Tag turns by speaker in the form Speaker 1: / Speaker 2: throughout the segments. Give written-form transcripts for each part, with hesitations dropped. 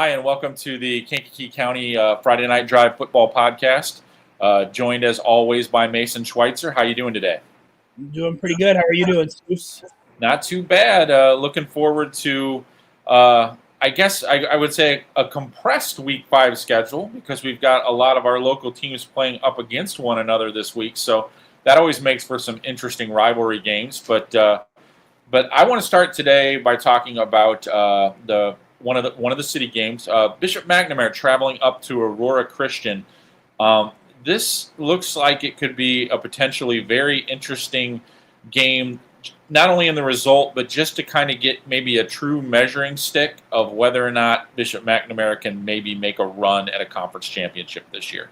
Speaker 1: Hi, and welcome to the Kankakee County Friday Night Drive Football Podcast. Joined as always by Mason Schweizer. How you doing today?
Speaker 2: I'm doing pretty good. How are you doing, Soucie?
Speaker 1: Not too bad. Looking forward to, I guess I would say, a compressed Week 5 schedule because we've got a lot of our local teams playing up against one another this week. So that always makes for some interesting rivalry games. But I want to start today by talking about the one of the city games. Bishop McNamara traveling up to Aurora Christian. This looks like it could be a potentially very interesting game, not only in the result, but just to kind of get maybe a true measuring stick of whether or not Bishop McNamara can maybe make a run at a conference championship this year.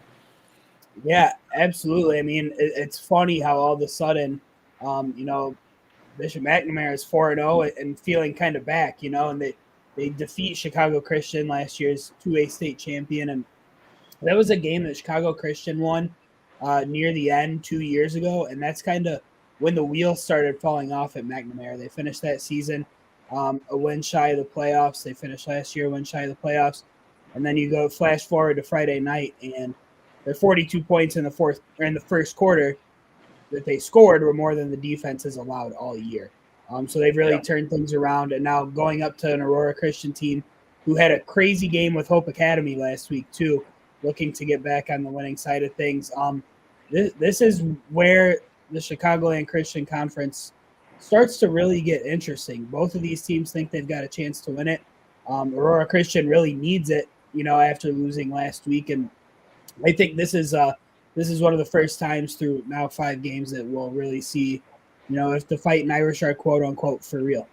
Speaker 2: Yeah, absolutely. I mean, it's funny how all of a sudden, Bishop McNamara is 4-0 and feeling kind of back, and they defeat Chicago Christian, last year's 2A state champion, and that was a game that Chicago Christian won near the end 2 years ago, and that's kind of when the wheels started falling off at McNamara. They finished that season a win shy of the playoffs. They finished last year a win shy of the playoffs, and then you go flash forward to Friday night, and their 42 points in the first quarter that they scored were more than the defense has allowed all year. So they've really turned things around, and now going up to an Aurora Christian team who had a crazy game with Hope Academy last week too, looking to get back on the winning side of things. This is where the Chicagoland Christian Conference starts to really get interesting. Both of these teams think they've got a chance to win it. Aurora Christian really needs it, after losing last week, and I think this is one of the first times through now 5 games that we'll really see, if the Fighting Irish are quote unquote for real.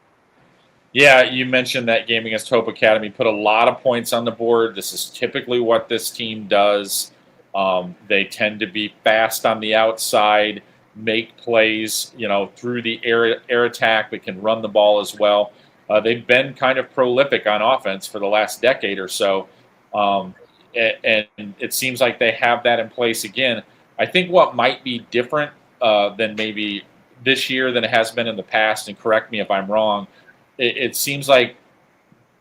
Speaker 1: Yeah, you mentioned that game against Hope Academy put a lot of points on the board. This is typically what this team does. They tend to be fast on the outside, make plays, through the air attack, but can run the ball as well. They've been kind of prolific on offense for the last decade or so. And it seems like they have that in place again. I think what might be different than maybe this year than it has been in the past, and correct me if I'm wrong, it seems like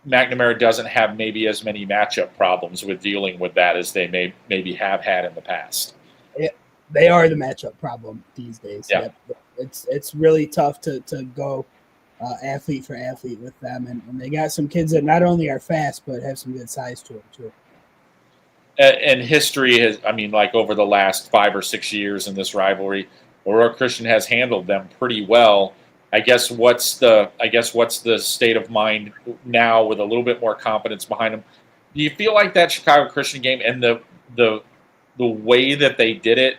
Speaker 1: McNamara doesn't have maybe as many matchup problems with dealing with that as they maybe have had in the past.
Speaker 2: They are the matchup problem these days.
Speaker 1: Yeah.
Speaker 2: It's really tough to go athlete for athlete with them, and they got some kids that not only are fast but have some good size to them too.
Speaker 1: And history has, over the last 5 or 6 years in this rivalry, Aurora Christian has handled them pretty well. I guess what's the state of mind now with a little bit more confidence behind them? Do you feel like that Chicago Christian game and the way that they did it,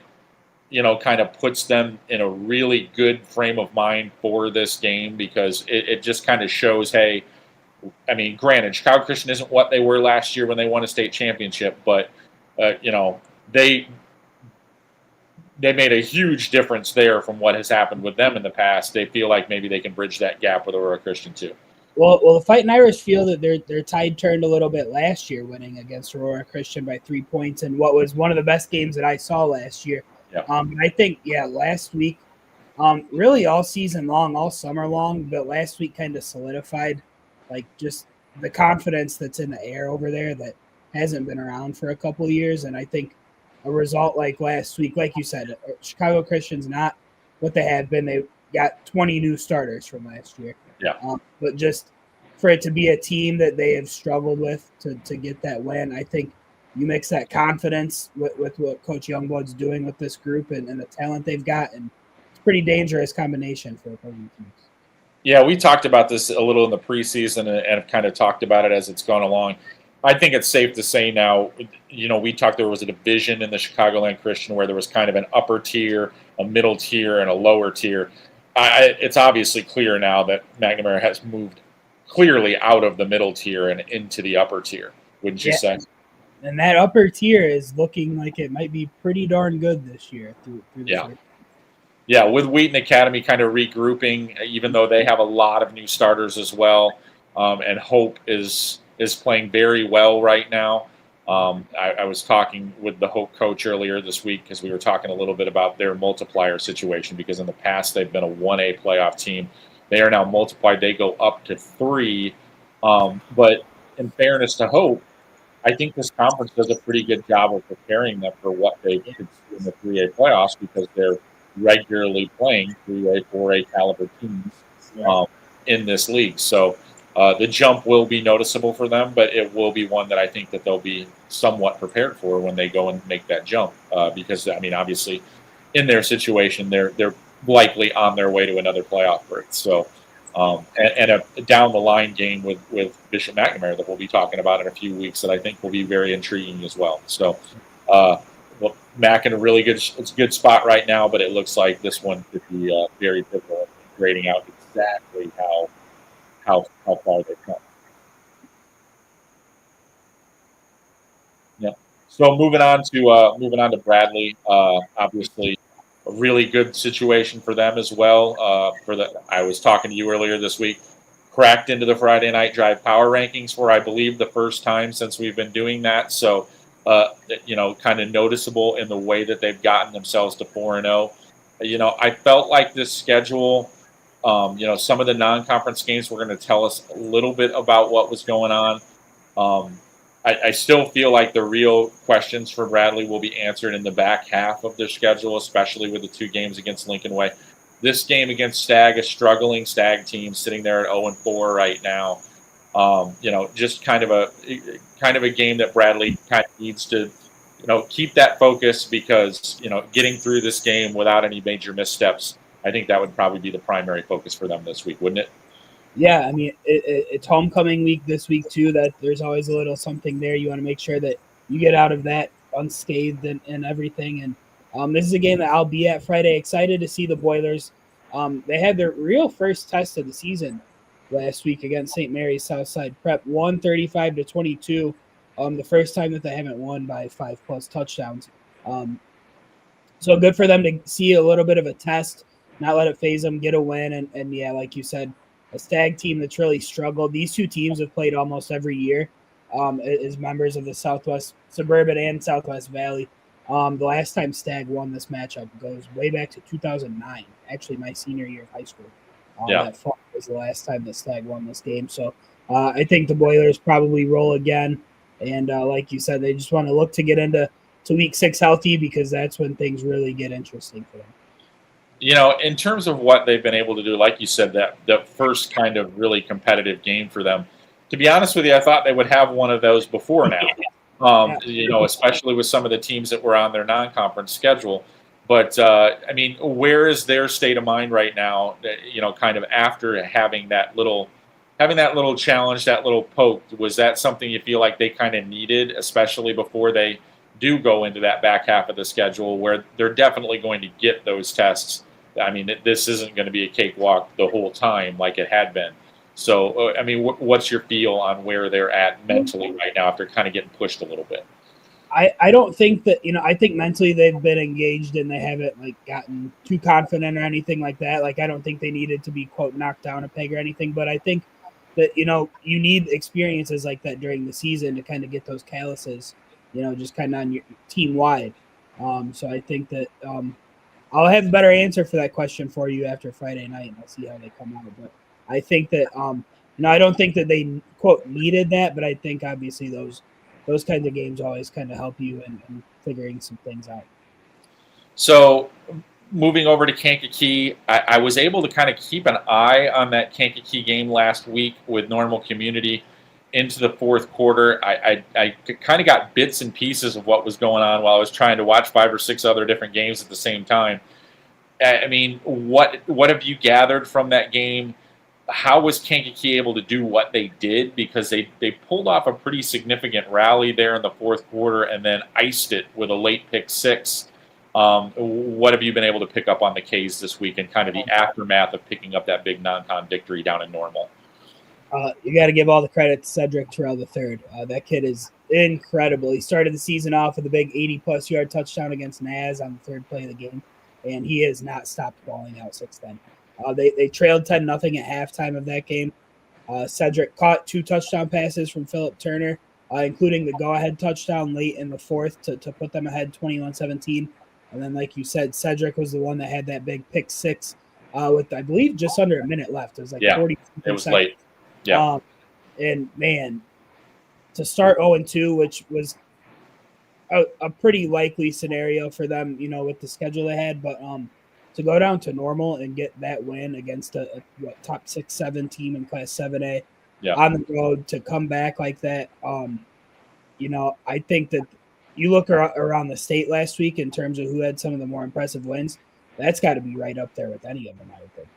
Speaker 1: kind of puts them in a really good frame of mind for this game, because it just kind of shows, hey, granted, Chicago Christian isn't what they were last year when they won a state championship, but they made a huge difference there from what has happened with them in the past. They feel like maybe they can bridge that gap with Aurora Christian too.
Speaker 2: Well, the Fighting Irish feel that their tide turned a little bit last year, winning against Aurora Christian by 3 points, and what was one of the best games that I saw last year.
Speaker 1: Yeah.
Speaker 2: I think, last week, really all season long, all summer long, but last week kind of solidified, like, just the confidence that's in the air over there that hasn't been around for a couple of years. And I think a result like last week, like you said, Chicago Christian's not what they have been. They got 20 new starters from last year.
Speaker 1: Yeah.
Speaker 2: But just for it to be a team that they have struggled with to get that win, I think you mix that confidence with what Coach Youngblood's doing with this group and the talent they've got, and it's a pretty dangerous combination for opposing teams.
Speaker 1: Yeah, we talked about this a little in the preseason and have kind of talked about it as it's gone along. I think it's safe to say now, we talked, there was a division in the Chicagoland Christian where there was kind of an upper tier, a middle tier, and a lower tier. It's obviously clear now that McNamara has moved clearly out of the middle tier and into the upper tier, wouldn't you say?
Speaker 2: And that upper tier is looking like it might be pretty darn good this year.
Speaker 1: Yeah, with Wheaton Academy kind of regrouping, even though they have a lot of new starters as well, and Hope is playing very well right now. I was talking with the Hope coach earlier this week because we were talking a little bit about their multiplier situation, because in the past they've been a 1A playoff team. They are now multiplied. They go up to 3. But in fairness to Hope, I think this conference does a pretty good job of preparing them for what they could see in the 3A playoffs because they're regularly playing 3A, 4A caliber teams in this league. So the jump will be noticeable for them, but it will be one that I think that they'll be somewhat prepared for when they go and make that jump. Because I mean, obviously, in their situation, they're likely on their way to another playoff berth. So. And a down the line game with Bishop McNamara that we'll be talking about in a few weeks that I think will be very intriguing as well. So, well, Mac in a really good spot right now, but it looks like this one could be very pivotal in grading out exactly how far they've come. Yeah. So moving on to Bradley, obviously. A really good situation for them as well. I was talking to you earlier this week, cracked into the Friday Night Drive power rankings for I believe the first time since we've been doing that. So, kind of noticeable in the way that they've gotten themselves to 4-0. I felt like this schedule. Some of the non-conference games were going to tell us a little bit about what was going on. I still feel like the real questions for Bradley will be answered in the back half of their schedule, especially with the 2 games against Lincoln Way. This game against Stag, a struggling Stag team sitting there at 0-4 right now. Just kind of a game that Bradley kind of needs to, keep that focus because, getting through this game without any major missteps, I think that would probably be the primary focus for them this week, wouldn't it?
Speaker 2: Yeah, I mean, it's homecoming week this week, too, that there's always a little something there. You want to make sure that you get out of that unscathed and everything. And this is a game that I'll be at Friday. Excited to see the Boilers. They had their real first test of the season last week against St. Mary's Southside Prep, 135-22. The first time that they haven't won by 5+ touchdowns. So good for them to see a little bit of a test, not let it phase them, get a win. And yeah, like you said, a Stag team that's really struggled. These 2 teams have played almost every year as members of the Southwest Suburban and Southwest Valley. The last time Stag won this matchup goes way back to 2009, actually my senior year of high school. That fall was the last time that Stag won this game. So I think the Boilers probably roll again. And like you said, they just want to look to get into week 6 healthy because that's when things really get interesting for them.
Speaker 1: In terms of what they've been able to do, like you said, that first kind of really competitive game for them, to be honest with you, I thought they would have one of those before now, especially with some of the teams that were on their non-conference schedule. But, where is their state of mind right now, kind of after having that little challenge, that little poke? Was that something you feel like they kind of needed, especially before they do go into that back half of the schedule where they're definitely going to get those tests? I mean, this isn't going to be a cakewalk the whole time like it had been. So, what's your feel on where they're at mentally right now after kind of getting pushed a little bit?
Speaker 2: I don't think that, I think mentally they've been engaged and they haven't gotten too confident or anything like that. I don't think they needed to be, quote, knocked down a peg or anything. But I think that, you need experiences like that during the season to kind of get those calluses, just kind of on your team wide. So I think that I'll have a better answer for that question for you after Friday night, and I'll see how they come out. But I think that, I don't think that they, quote, needed that, but I think obviously those kinds of games always kind of help you in figuring some things out.
Speaker 1: So moving over to Kankakee, I was able to kind of keep an eye on that Kankakee game last week with Normal Community into the 4th quarter. I kind of got bits and pieces of what was going on while I was trying to watch 5 or 6 other different games at the same time. What have you gathered from that game? How was Kankakee able to do what they did? Because they pulled off a pretty significant rally there in the 4th quarter and then iced it with a late pick 6. What have you been able to pick up on the K's this week and kind of the aftermath of picking up that big non-con victory down in Normal?
Speaker 2: You got to give all the credit to Cedric Terrell III. That kid is incredible. He started the season off with a big 80+ yard touchdown against Naz on the 3rd play of the game, and he has not stopped balling out since then. They trailed 10-0 at halftime of that game. Cedric caught 2 touchdown passes from Philip Turner, including the go-ahead touchdown late in the 4th to put them ahead 21-17. And then, like you said, Cedric was the one that had that big pick 6 with, I believe, just under a minute left. It was 40.
Speaker 1: It was late. Yeah.
Speaker 2: And man, to start 0-2, which was a pretty likely scenario for them, with the schedule they had. But to go down to normal and get that win against a top 6-7 team in Class 7A on the road, to come back like that, I think that you look around the state last week in terms of who had some of the more impressive wins. That's got to be right up there with any of them, I would think.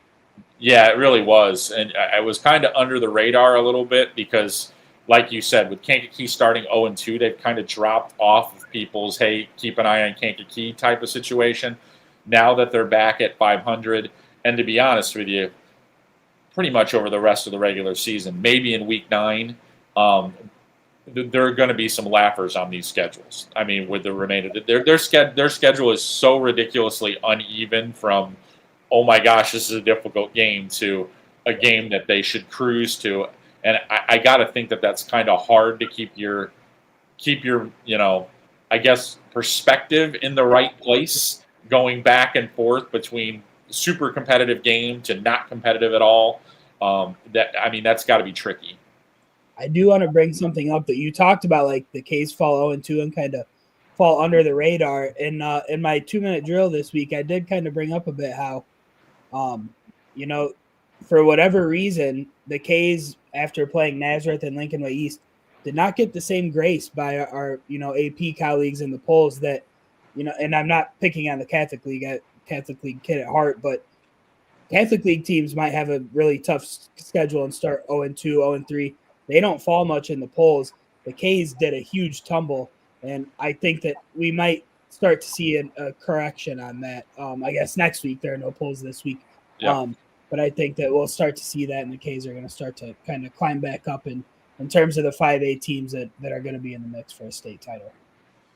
Speaker 1: Yeah, it really was. And I was kind of under the radar a little bit because, like you said, with Kankakee starting 0-2, they've kind of dropped off of people's, hey, keep an eye on Kankakee type of situation. Now that they're back at 500, and to be honest with you, pretty much over the rest of the regular season, maybe in week 9, there are going to be some laughers on these schedules. I mean, with the remainder, their schedule is so ridiculously uneven from, oh my gosh, this is a difficult game, to a game that they should cruise to. And I got to think that that's kind of hard to keep your I guess, perspective in the right place, going back and forth between super competitive game to not competitive at all. That's got to be tricky.
Speaker 2: I do want to bring something up that you talked about, like the K's fall 0-2 and kind of fall under the radar. In my 2-minute drill this week, I did kind of bring up a bit how, for whatever reason, the K's, after playing Nazareth and Lincoln Way East, did not get the same grace by our AP colleagues in the polls that, and I'm not picking on the Catholic League kid at heart, but Catholic League teams might have a really tough schedule and start 0-2, 0-3. They don't fall much in the polls. The K's did a huge tumble, and I think that we might start to see a correction on that. I guess next week. There are no polls this week.
Speaker 1: Yeah.
Speaker 2: But I think that we'll start to see that, and the K's are going to start to kind of climb back up in terms of the 5A teams that are going to be in the mix for a state title.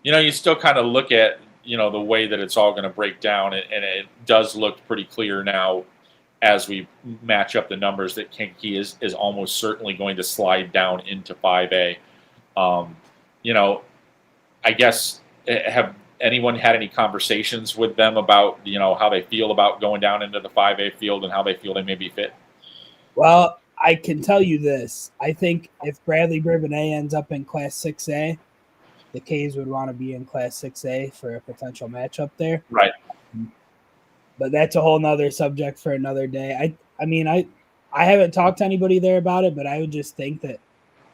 Speaker 1: You still kind of look at, the way that it's all going to break down, and it does look pretty clear now as we match up the numbers that Kankakee is almost certainly going to slide down into 5A. I guess, have anyone had any conversations with them about, how they feel about going down into the 5A field and how they feel they may be fit?
Speaker 2: Well, I can tell you this. I think if Bradley Bourbonnais ends up in Class 6A, the K's would want to be in Class 6A for a potential matchup there.
Speaker 1: Right.
Speaker 2: But that's a whole nother subject for another day. I haven't talked to anybody there about it, but I would just think that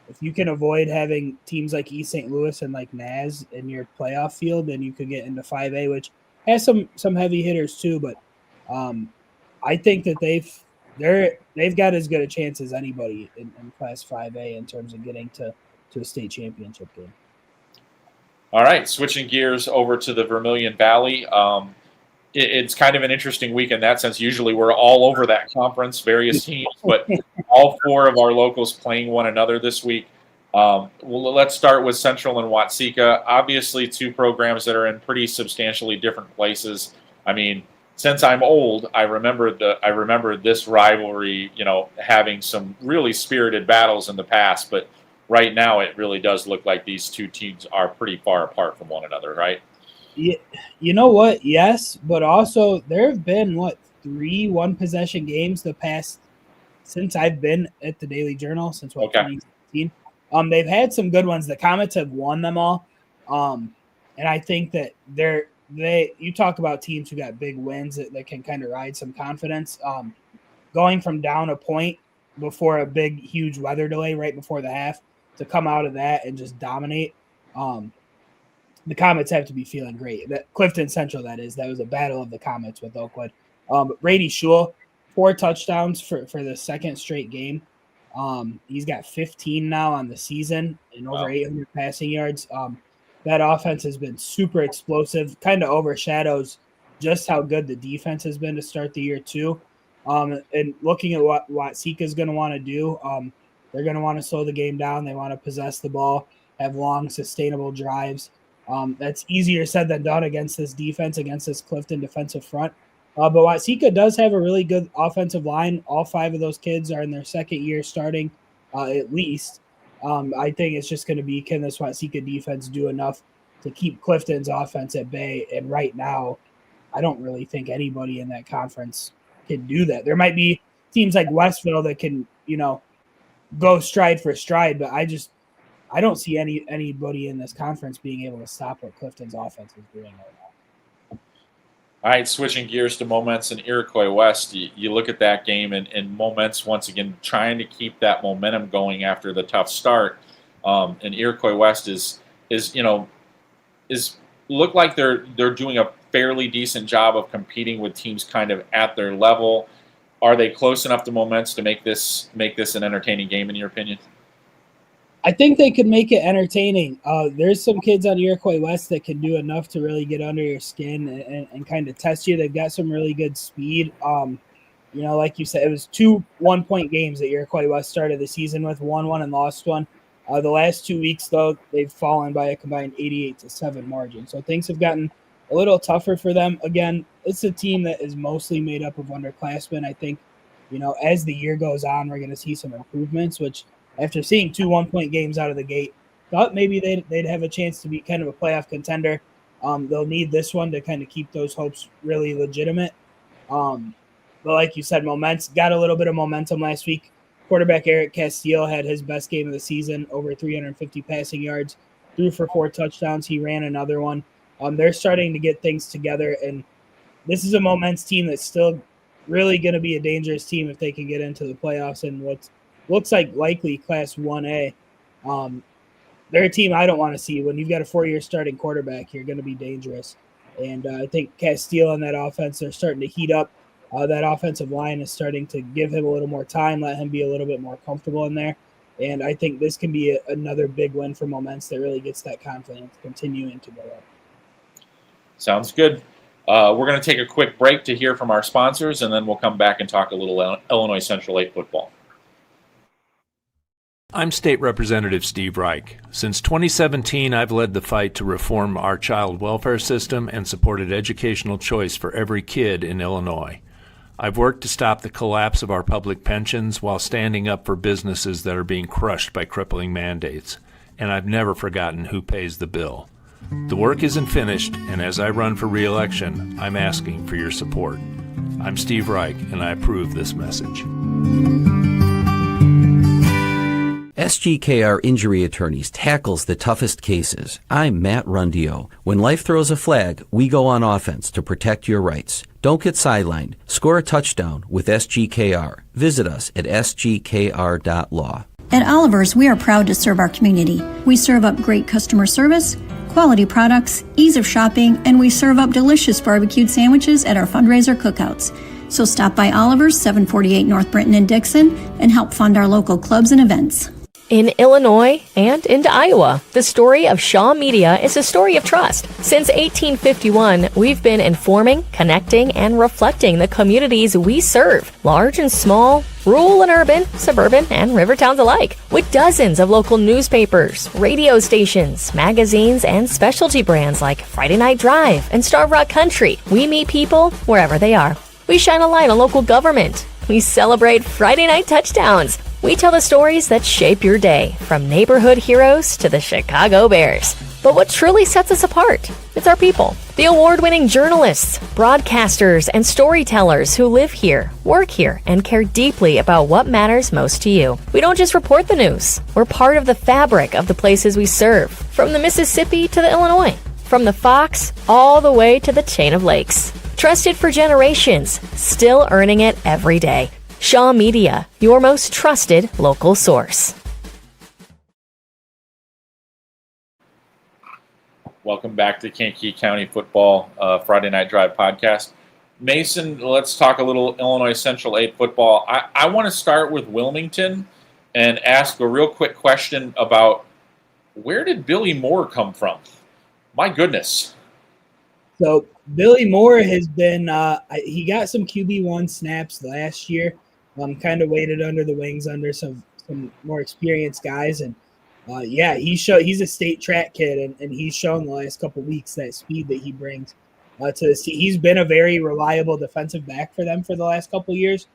Speaker 2: if you can avoid having teams like East St. Louis and like Naz in your playoff field, then you could get into 5A, which has some heavy hitters too. But I think that they've got as good a chance as anybody in Class 5A in terms of getting to a state championship game.
Speaker 1: All right, switching gears over to the Vermilion Valley. It's kind of an interesting week in that sense. Usually we're all over that conference, various teams, but all 4 of our locals playing one another this week. Let's start with Central and Watseka. Obviously, 2 programs that are in pretty substantially different places. I mean, since I'm old, I remember this rivalry, having some really spirited battles in the past, but right now it really does look like these 2 teams are pretty far apart from one another, right?
Speaker 2: Yeah, you know what? Yes, but also there have been 3 one-possession games since I've been at the Daily Journal since 2016. They've had some good ones. The Comets have won them all, and I think that you talk about teams who got big wins that can kind of ride some confidence. Going from down a point before a big, huge weather delay right before the half to come out of that and just dominate. The Comets have to be feeling great. Clifton Central, that was a battle of the Comets with Oakwood. Brady Schul, 4 touchdowns for the second straight game. He's got 15 now on the season and over 800 passing yards. That offense has been super explosive, kind of overshadows just how good the defense has been to start the year too. And looking at what Watseka is going to want to do, they're going to want to slow the game down. They want to possess the ball, have long, sustainable drives. That's easier said than done against this defense, against this Clifton defensive front. But Watseka does have a really good offensive line. All 5 of those kids are in their second year starting at least. I think it's just going to be, can this Watseka defense do enough to keep Clifton's offense at bay? And right now, I don't really think anybody in that conference can do that. There might be teams like Westville that can, go stride for stride, but I don't see anybody in this conference being able to stop what Clifton's offense is doing right now.
Speaker 1: All right, switching gears to Moments and Iroquois West. You look at that game, and Moments once again trying to keep that momentum going after the tough start. And Iroquois West is look like they're doing a fairly decent job of competing with teams kind of at their level. Are they close enough to Moments to make this an entertaining game in your opinion?
Speaker 2: I think they could make it entertaining. There's some kids on Iroquois West that can do enough to really get under your skin and kind of test you. They've got some really good speed. Like you said, it was 2 1-point games that Iroquois West started the season with, won one and lost one. The last 2 weeks, though, they've fallen by a combined 88-7 margin. So things have gotten a little tougher for them. Again, it's a team that is mostly made up of underclassmen. I think, as the year goes on, we're going to see some improvements, which after seeing 2 1-point games out of the gate, thought maybe they'd have a chance to be kind of a playoff contender. They'll need this one to kind of keep those hopes really legitimate. But like you said, got a little bit of momentum last week. Quarterback Eric Castile had his best game of the season, over 350 passing yards, threw for 4 touchdowns. He ran another one. They're starting to get things together, and this is a Moments team that's still really going to be a dangerous team if they can get into the playoffs and what looks like likely Class 1A. They're a team I don't want to see. When you've got a 4-year starting quarterback, you're going to be dangerous. And I think Castile and that offense are starting to heat up. That offensive line is starting to give him a little more time, let him be a little bit more comfortable in there. And I think this can be another big win for Moments that really gets that confidence continuing to go up.
Speaker 1: Sounds good. We're going to take a quick break to hear from our sponsors, and then we'll come back and talk a little Illinois Central 8 football.
Speaker 3: I'm State Representative Steve Reich. Since 2017, I've led the fight to reform our child welfare system and supported educational choice for every kid in Illinois. I've worked to stop the collapse of our public pensions while standing up for businesses that are being crushed by crippling mandates. And I've never forgotten who pays the bill. The work isn't finished, and as I run for re-election, I'm asking for your support. I'm Steve Reich, and I approve this message.
Speaker 4: SGKR Injury Attorneys tackles the toughest cases. I'm Matt Rundio. When life throws a flag, we go on offense to protect your rights. Don't get sidelined. Score a touchdown with SGKR. Visit us at sgkr.law.
Speaker 5: At Oliver's, we are proud to serve our community. We serve up great customer service, quality products, ease of shopping, and we serve up delicious barbecued sandwiches at our fundraiser cookouts. So stop by Oliver's, 748 North Brinton and Dixon, and help fund our local clubs and events.
Speaker 6: In Illinois and into Iowa, the story of Shaw Media is a story of trust. Since 1851, we've been informing, connecting, and reflecting the communities we serve, large and small, rural and urban, suburban, and river towns alike, with dozens of local newspapers, radio stations, magazines, and specialty brands like Friday Night Drive and Starve Rock Country. We meet people wherever they are. We shine a light on local government. We celebrate Friday night touchdowns. We tell the stories that shape your day, from neighborhood heroes to the Chicago Bears. But what truly sets us apart? It's our people. The award-winning journalists, broadcasters, and storytellers who live here, work here, and care deeply about what matters most to you. We don't just report the news. We're part of the fabric of the places we serve, from the Mississippi to the Illinois, from the Fox all the way to the chain of lakes. Trusted for generations, still earning it every day. Shaw Media, your most trusted local source.
Speaker 1: Welcome back to Kankakee County Football Friday Night Drive podcast. Mason, let's talk a little Illinois Central 8 football. I want to start with Wilmington and ask a real quick question about where did Billy Moore come from? My goodness.
Speaker 2: So Billy Moore has been he got some QB1 snaps last year. Kind of waited under the wings under some more experienced guys, and he's a state track kid, and he's shown the last couple of weeks that speed that he brings to the team. He's been a very reliable defensive back for them for the last couple of years.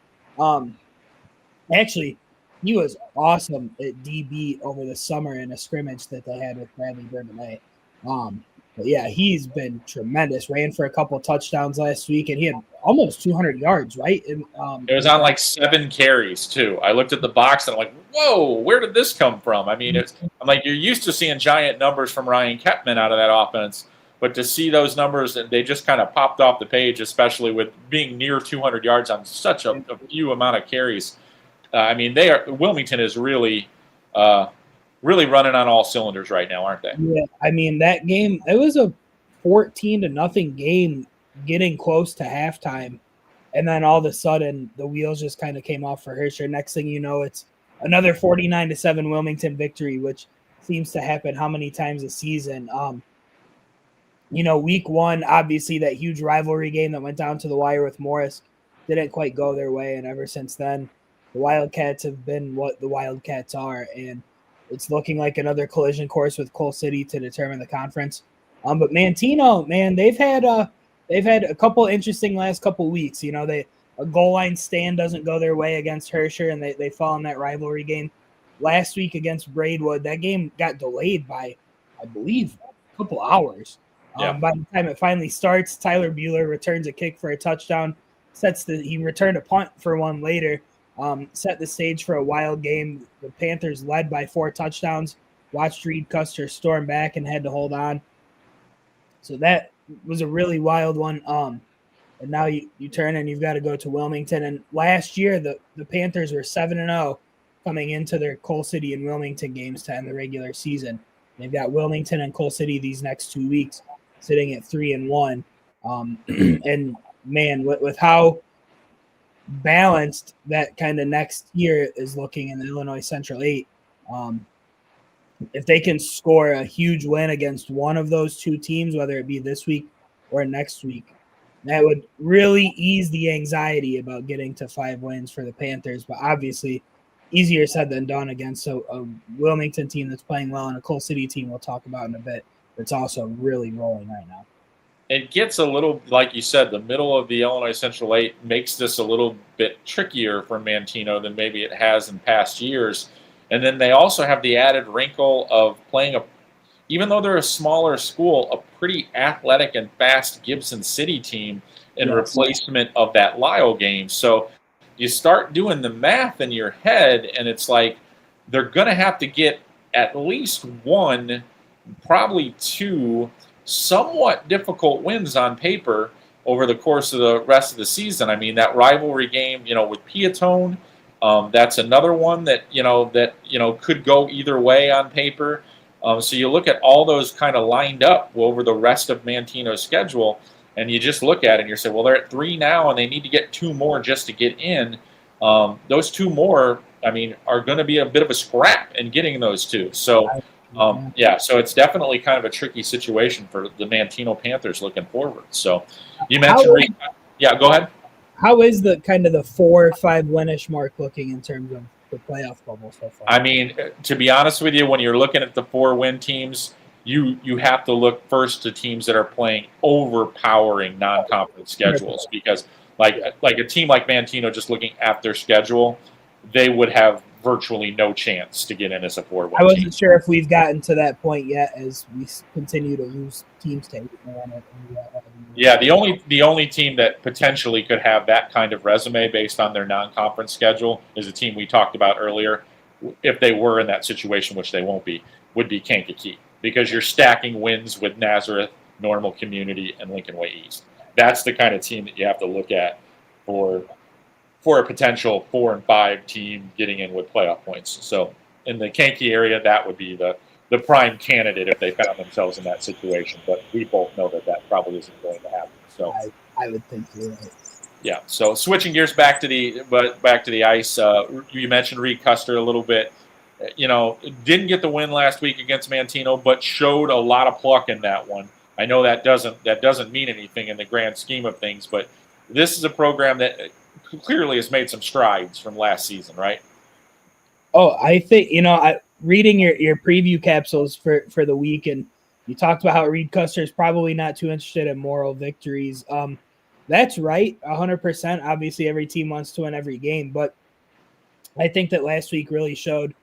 Speaker 2: Actually, he was awesome at DB over the summer in a scrimmage that they had with Bradley Bourbonnais. But yeah, he's been tremendous. Ran for a couple touchdowns last week, and he had almost 200 yards, right? And
Speaker 1: It was on like 7 carries too. I looked at the box and I'm like, "Whoa, where did this come from?" I mean, I'm like, you're used to seeing giant numbers from Ryan Kepman out of that offense, but to see those numbers and they just kind of popped off the page, especially with being near 200 yards on such a few amount of carries. I mean, Wilmington is really, really running on all cylinders right now, aren't they?
Speaker 2: Yeah, I mean that game. It was a 14-0 game, getting close to halftime. And then all of a sudden, the wheels just kind of came off for Herscher. Next thing you know, it's another 49-7 Wilmington victory, which seems to happen how many times a season. Week 1, obviously that huge rivalry game that went down to the wire with Morris didn't quite go their way. And ever since then, the Wildcats have been what the Wildcats are. And it's looking like another collision course with Coal City to determine the conference. But Mantino, man, they've had a couple interesting last couple weeks. A goal line stand doesn't go their way against Herscher, and they fall in that rivalry game. Last week against Braidwood, that game got delayed by, I believe, a couple hours.
Speaker 1: Yeah.
Speaker 2: By the time it finally starts, Tyler Bueller returns a kick for a touchdown. He returned a punt for one later. Set the stage for a wild game. The Panthers led by 4 touchdowns. Watched Reed Custer storm back and had to hold on. So that was a really wild one. And now you turn and you've got to go to Wilmington. And last year, the Panthers were 7-0 coming into their Coal City and Wilmington games to end the regular season. They've got Wilmington and Coal City these next 2 weeks, sitting at 3-1. And man, with how balanced that kind of next year is looking in the Illinois Central 8, if they can score a huge win against one of those 2 teams, whether it be this week or next week, that would really ease the anxiety about getting to 5 wins for the Panthers. But obviously, easier said than done against a Wilmington team that's playing well and a Coal City team we'll talk about in a bit that's also really rolling right now.
Speaker 1: It gets a little, like you said, the middle of the Illinois Central 8 makes this a little bit trickier for Mantino than maybe it has in past years. And then they also have the added wrinkle of playing even though they're a smaller school, a pretty athletic and fast Gibson City team in replacement of that Lyle game. So you start doing the math in your head, and it's like they're going to have to get at least 1, probably 2 somewhat difficult wins on paper over the course of the rest of the season. I mean, that rivalry game, with Piatone, that's another one that could go either way on paper. So you look at all those kind of lined up over the rest of Mantino's schedule, and you just look at it and you say, well, they're at 3 now, and they need to get 2 more just to get in. Those 2 more, are going to be a bit of a scrap in getting those 2. So, so it's definitely kind of a tricky situation for the Mantino Panthers looking forward. So you mentioned, go ahead.
Speaker 2: How is the kind of the 4 or 5 winish mark looking in terms of the playoff bubble so far?
Speaker 1: To be honest with you, when you're looking at the 4-win teams, you have to look first to teams that are playing overpowering non-conference schedules, because like a team like Mantino, just looking at their schedule, they would have virtually no chance to get in as a 4-win team.
Speaker 2: I wasn't sure if we've gotten to that point yet as we continue to lose teams to
Speaker 1: Yeah, the only team that potentially could have that kind of resume based on their non-conference schedule is a team we talked about earlier. If they were in that situation, which they won't be, would be Kankakee, because you're stacking wins with Nazareth, Normal Community, and Lincoln Way East. That's the kind of team that you have to look at for a potential 4 and 5 team getting in with playoff points. So in the Kankakee area, that would be the prime candidate if they found themselves in that situation. But we both know that probably isn't going to happen. So
Speaker 2: I would think you're right.
Speaker 1: Yeah. So switching gears back to the ice, you mentioned Reed Custer a little bit. Didn't get the win last week against Mantino, but showed a lot of pluck in that one. I know that doesn't mean anything in the grand scheme of things, but this is a program that clearly has made some strides from last season, right?
Speaker 2: Oh, I think, reading your preview capsules for the week, and you talked about how Reed Custer is probably not too interested in moral victories. That's right, 100%. Obviously, every team wants to win every game, but I think that last week really showed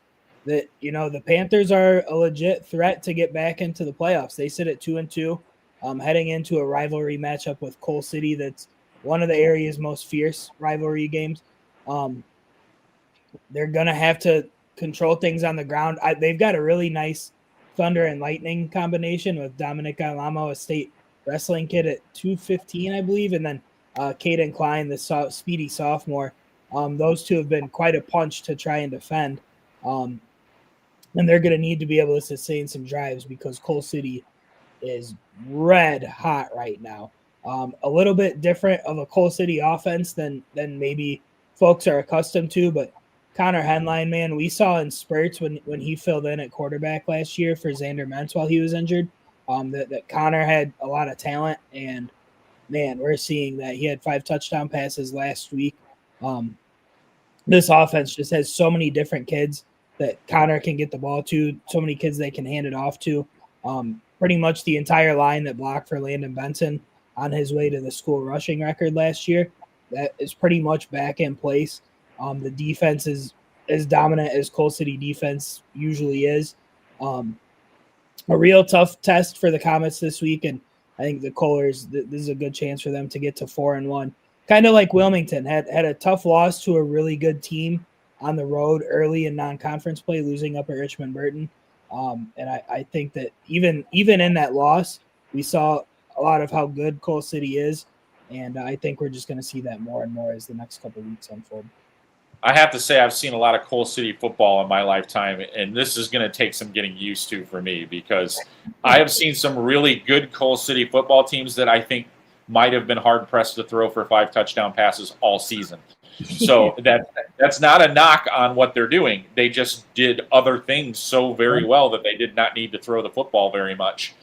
Speaker 2: that, the Panthers are a legit threat to get back into the playoffs. They sit at 2-2, heading into a rivalry matchup with Coal City. That's one of the area's most fierce rivalry games. They're going to have to control things on the ground. They've got a really nice Thunder and Lightning combination with Dominic Alamo, a state wrestling kid at 215, I believe, and then Caden Klein, the speedy sophomore. Those two have been quite a punch to try and defend. And they're going to need to be able to sustain some drives because Coal City is red hot right now. A little bit different of a Coal City offense than maybe folks are accustomed to, but Connor Henline, man, we saw in spurts when he filled in at quarterback last year for Xander Mentz while he was injured, that Connor had a lot of talent, and man, we're seeing that. He had 5 touchdown passes last week. This offense just has so many different kids that Connor can get the ball to, so many kids they can hand it off to. Pretty much the entire line that blocked for Landon Benson on his way to the school rushing record last year, that is pretty much back in place. The defense is as dominant as Coal City defense usually is. A real tough test for the Comets this week, and I think the Kohler's, this is a good chance for them to get to 4-1. Kind of like Wilmington, had a tough loss to a really good team on the road early in non-conference play, losing up at Richmond Burton. And I think that even in that loss, we saw a lot of how good Coal City is, and I think we're just going to see that more and more as the next couple of weeks unfold.
Speaker 1: I have to say I've seen a lot of Coal City football in my lifetime, and this is going to take some getting used to for me because I have seen some really good Coal City football teams that I think might have been hard-pressed to throw for 5 touchdown passes all season. So that's not a knock on what they're doing. They just did other things so very well that they did not need to throw the football very much.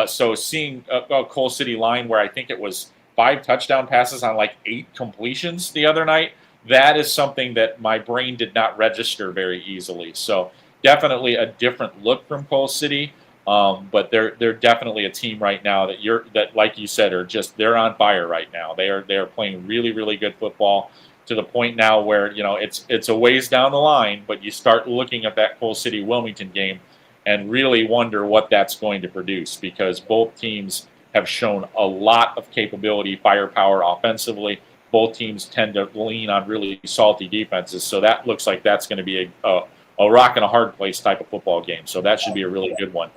Speaker 1: So seeing a Coal City line where I think it was 5 touchdown passes on like 8 completions the other night, that is something that my brain did not register very easily. So definitely a different look from Coal City. But they're definitely a team right now that like you said they're on fire right now. They are playing really, really good football to the point now where it's a ways down the line, but you start looking at that Coal City Wilmington game and really wonder what that's going to produce because both teams have shown a lot of capability, firepower offensively. Both teams tend to lean on really salty defenses, so that looks like that's going to be a rock and a hard place type of football game. So that should be a really good one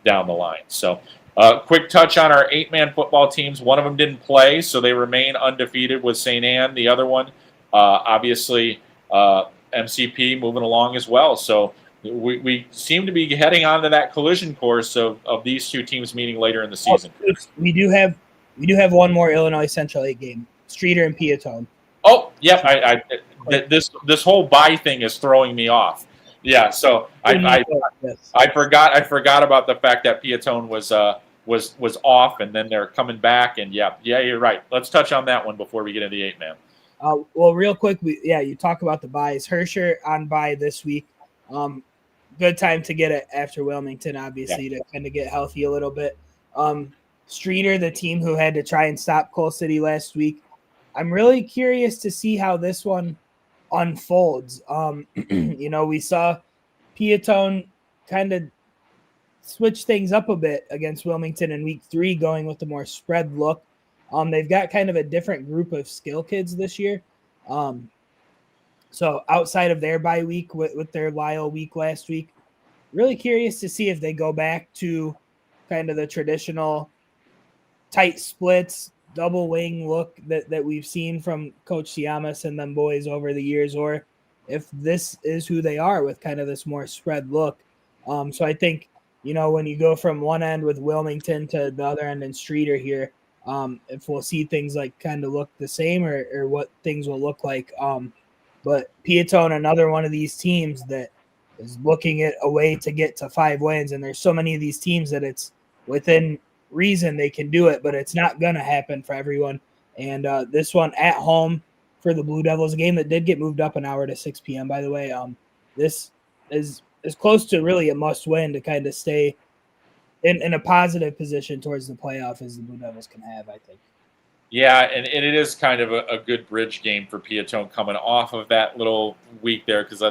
Speaker 1: down the line. So quick touch on our 8-man football teams. One of them didn't play, so they remain undefeated with St. Anne. The other one, obviously, MCP moving along as well. So we seem to be heading onto that collision course of these two teams meeting later in the season.
Speaker 2: We do have one more Illinois Central 8 game, Streeter and Piatone.
Speaker 1: Oh, yep. This whole bye thing is throwing me off. Yeah, so I forgot about the fact that Piatone was off, and then they're coming back, and yeah, you're right. Let's touch on that one before we get into the 8-man.
Speaker 2: Well, real quick, you talk about the buys. Herscher on bye this week. Good time to get it after Wilmington, obviously, to kind of get healthy a little bit. Streeter, the team who had to try and stop Coal City last week. I'm really curious to see how this one unfolds. We saw Piatone kind of switch things up a bit against Wilmington in week 3, going with the more spread look. They've got kind of a different group of skill kids this year. So outside of their bye week with their Lyle week last week, really curious to see if they go back to kind of the traditional tight splits, double wing look that we've seen from Coach Siamas and them boys over the years, or if this is who they are with kind of this more spread look. So I think, when you go from one end with Wilmington to the other end in Streeter here, if we'll see things like kind of look the same or what things will look like. But Piatone, another one of these teams that is looking at a way to get to 5 wins. And there's so many of these teams that it's within reason they can do it, but it's not going to happen for everyone. And this one at home for the Blue Devils, a game that did get moved up an hour to 6 p.m., by the way. This is as close to really a must-win to kind of stay in a positive position towards the playoff as the Blue Devils can have, I think.
Speaker 1: Yeah, and it is kind of a good bridge game for Piatone coming off of that little week there, because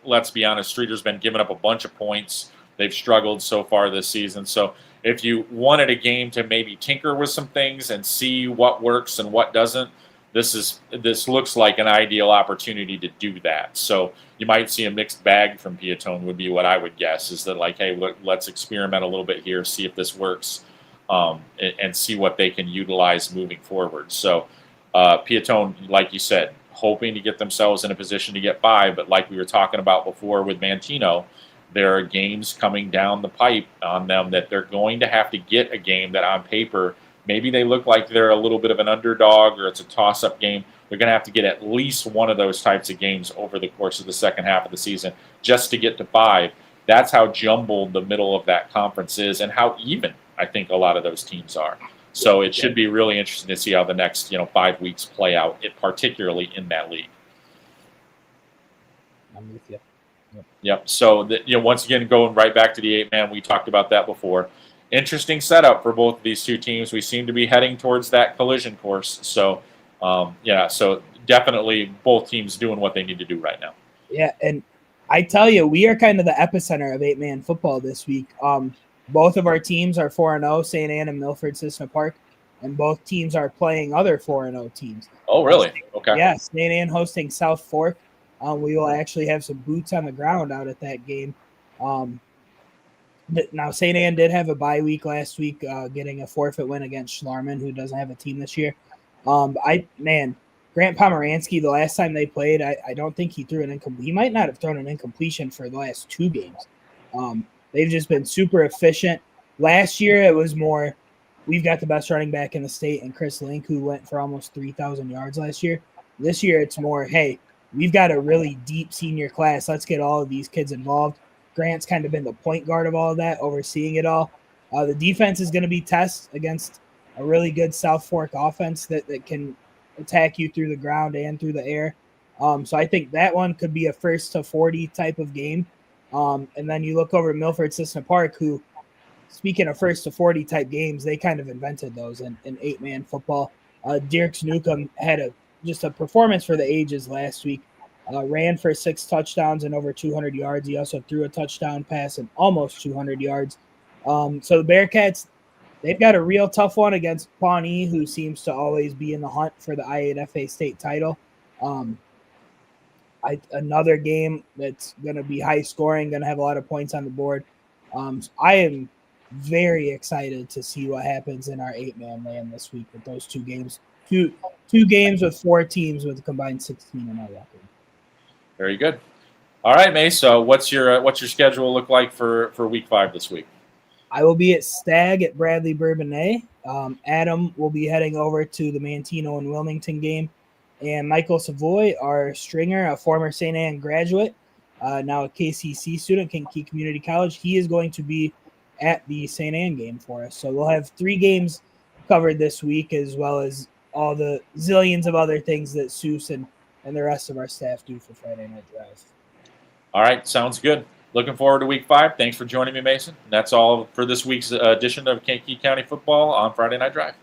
Speaker 1: let's be honest, Streeter's been giving up a bunch of points. They've struggled so far this season. So if you wanted a game to maybe tinker with some things and see what works and what doesn't, this looks like an ideal opportunity to do that. So you might see a mixed bag from Piatone would be what I would guess, is that like, hey, look, let's experiment a little bit here, see if this works. And see what they can utilize moving forward. So Piatone, like you said, hoping to get themselves in a position to get by, but like we were talking about before with Mantino, there are games coming down the pipe on them that they're going to have to get a game that on paper, maybe they look like they're a little bit of an underdog or it's a toss-up game. They're going to have to get at least one of those types of games over the course of the second half of the season just to get to 5. That's how jumbled the middle of that conference is and how even I think a lot of those teams are. So it should be really interesting to see how the next 5 weeks play out, particularly in that league.
Speaker 2: I'm with you.
Speaker 1: Yep. So once again, going right back to the 8-man, we talked about that before. Interesting setup for both of these two teams. We seem to be heading towards that collision course. So so definitely both teams doing what they need to do right now.
Speaker 2: Yeah, and I tell you, we are kind of the epicenter of 8-man football this week. Both of our teams are 4-0, St. Anne and Milford Cissna Park, and both teams are playing other 4-0 teams.
Speaker 1: Oh, really? Okay.
Speaker 2: Yeah, St. Anne hosting South Fork. We will actually have some boots on the ground out at that game. Now, St. Anne did have a bye week last week, getting a forfeit win against Schlarman, who doesn't have a team this year. Grant Pomeranski, the last time they played, I don't think he threw an incomplete. He might not have thrown an incompletion for the last 2 games. They've just been super efficient. Last year, it was more, we've got the best running back in the state, and Chris Link, who went for almost 3,000 yards last year. This year, it's more, hey, we've got a really deep senior class. Let's get all of these kids involved. Grant's kind of been the point guard of all of that, overseeing it all. The defense is going to be test against a really good South Fork offense that can attack you through the ground and through the air. So I think that one could be a 1st to 40 type of game. And then you look over at Milford Cissna Park, who, speaking of 1st to 40 type games, they kind of invented those in 8-man football. Dirks Newcomb had just a performance for the ages last week. Ran for 6 touchdowns and over 200 yards. He also threw a touchdown pass and almost 200 yards. So the Bearcats, they've got a real tough one against Pawnee, who seems to always be in the hunt for the I8FA state title. Another game that's going to be high scoring, going to have a lot of points on the board. So I am very excited to see what happens in our 8-man land this week with those 2 games. Two games with 4 teams with a combined 16-0 record.
Speaker 1: Very good. All right, May. So what's your schedule look like for week 5 this week?
Speaker 2: I will be at Stag at Bradley Bourbonnais. Adam will be heading over to the Mantino and Wilmington game. And Michael Savoy, our stringer, a former St. Anne graduate, now a KCC student, Kankakee Community College, he is going to be at the St. Anne game for us. So we'll have 3 games covered this week, as well as all the zillions of other things that Soucie and the rest of our staff do for Friday Night Drive.
Speaker 1: All right, sounds good. Looking forward to week 5. Thanks for joining me, Mason. That's all for this week's edition of Kankakee County Football on Friday Night Drive.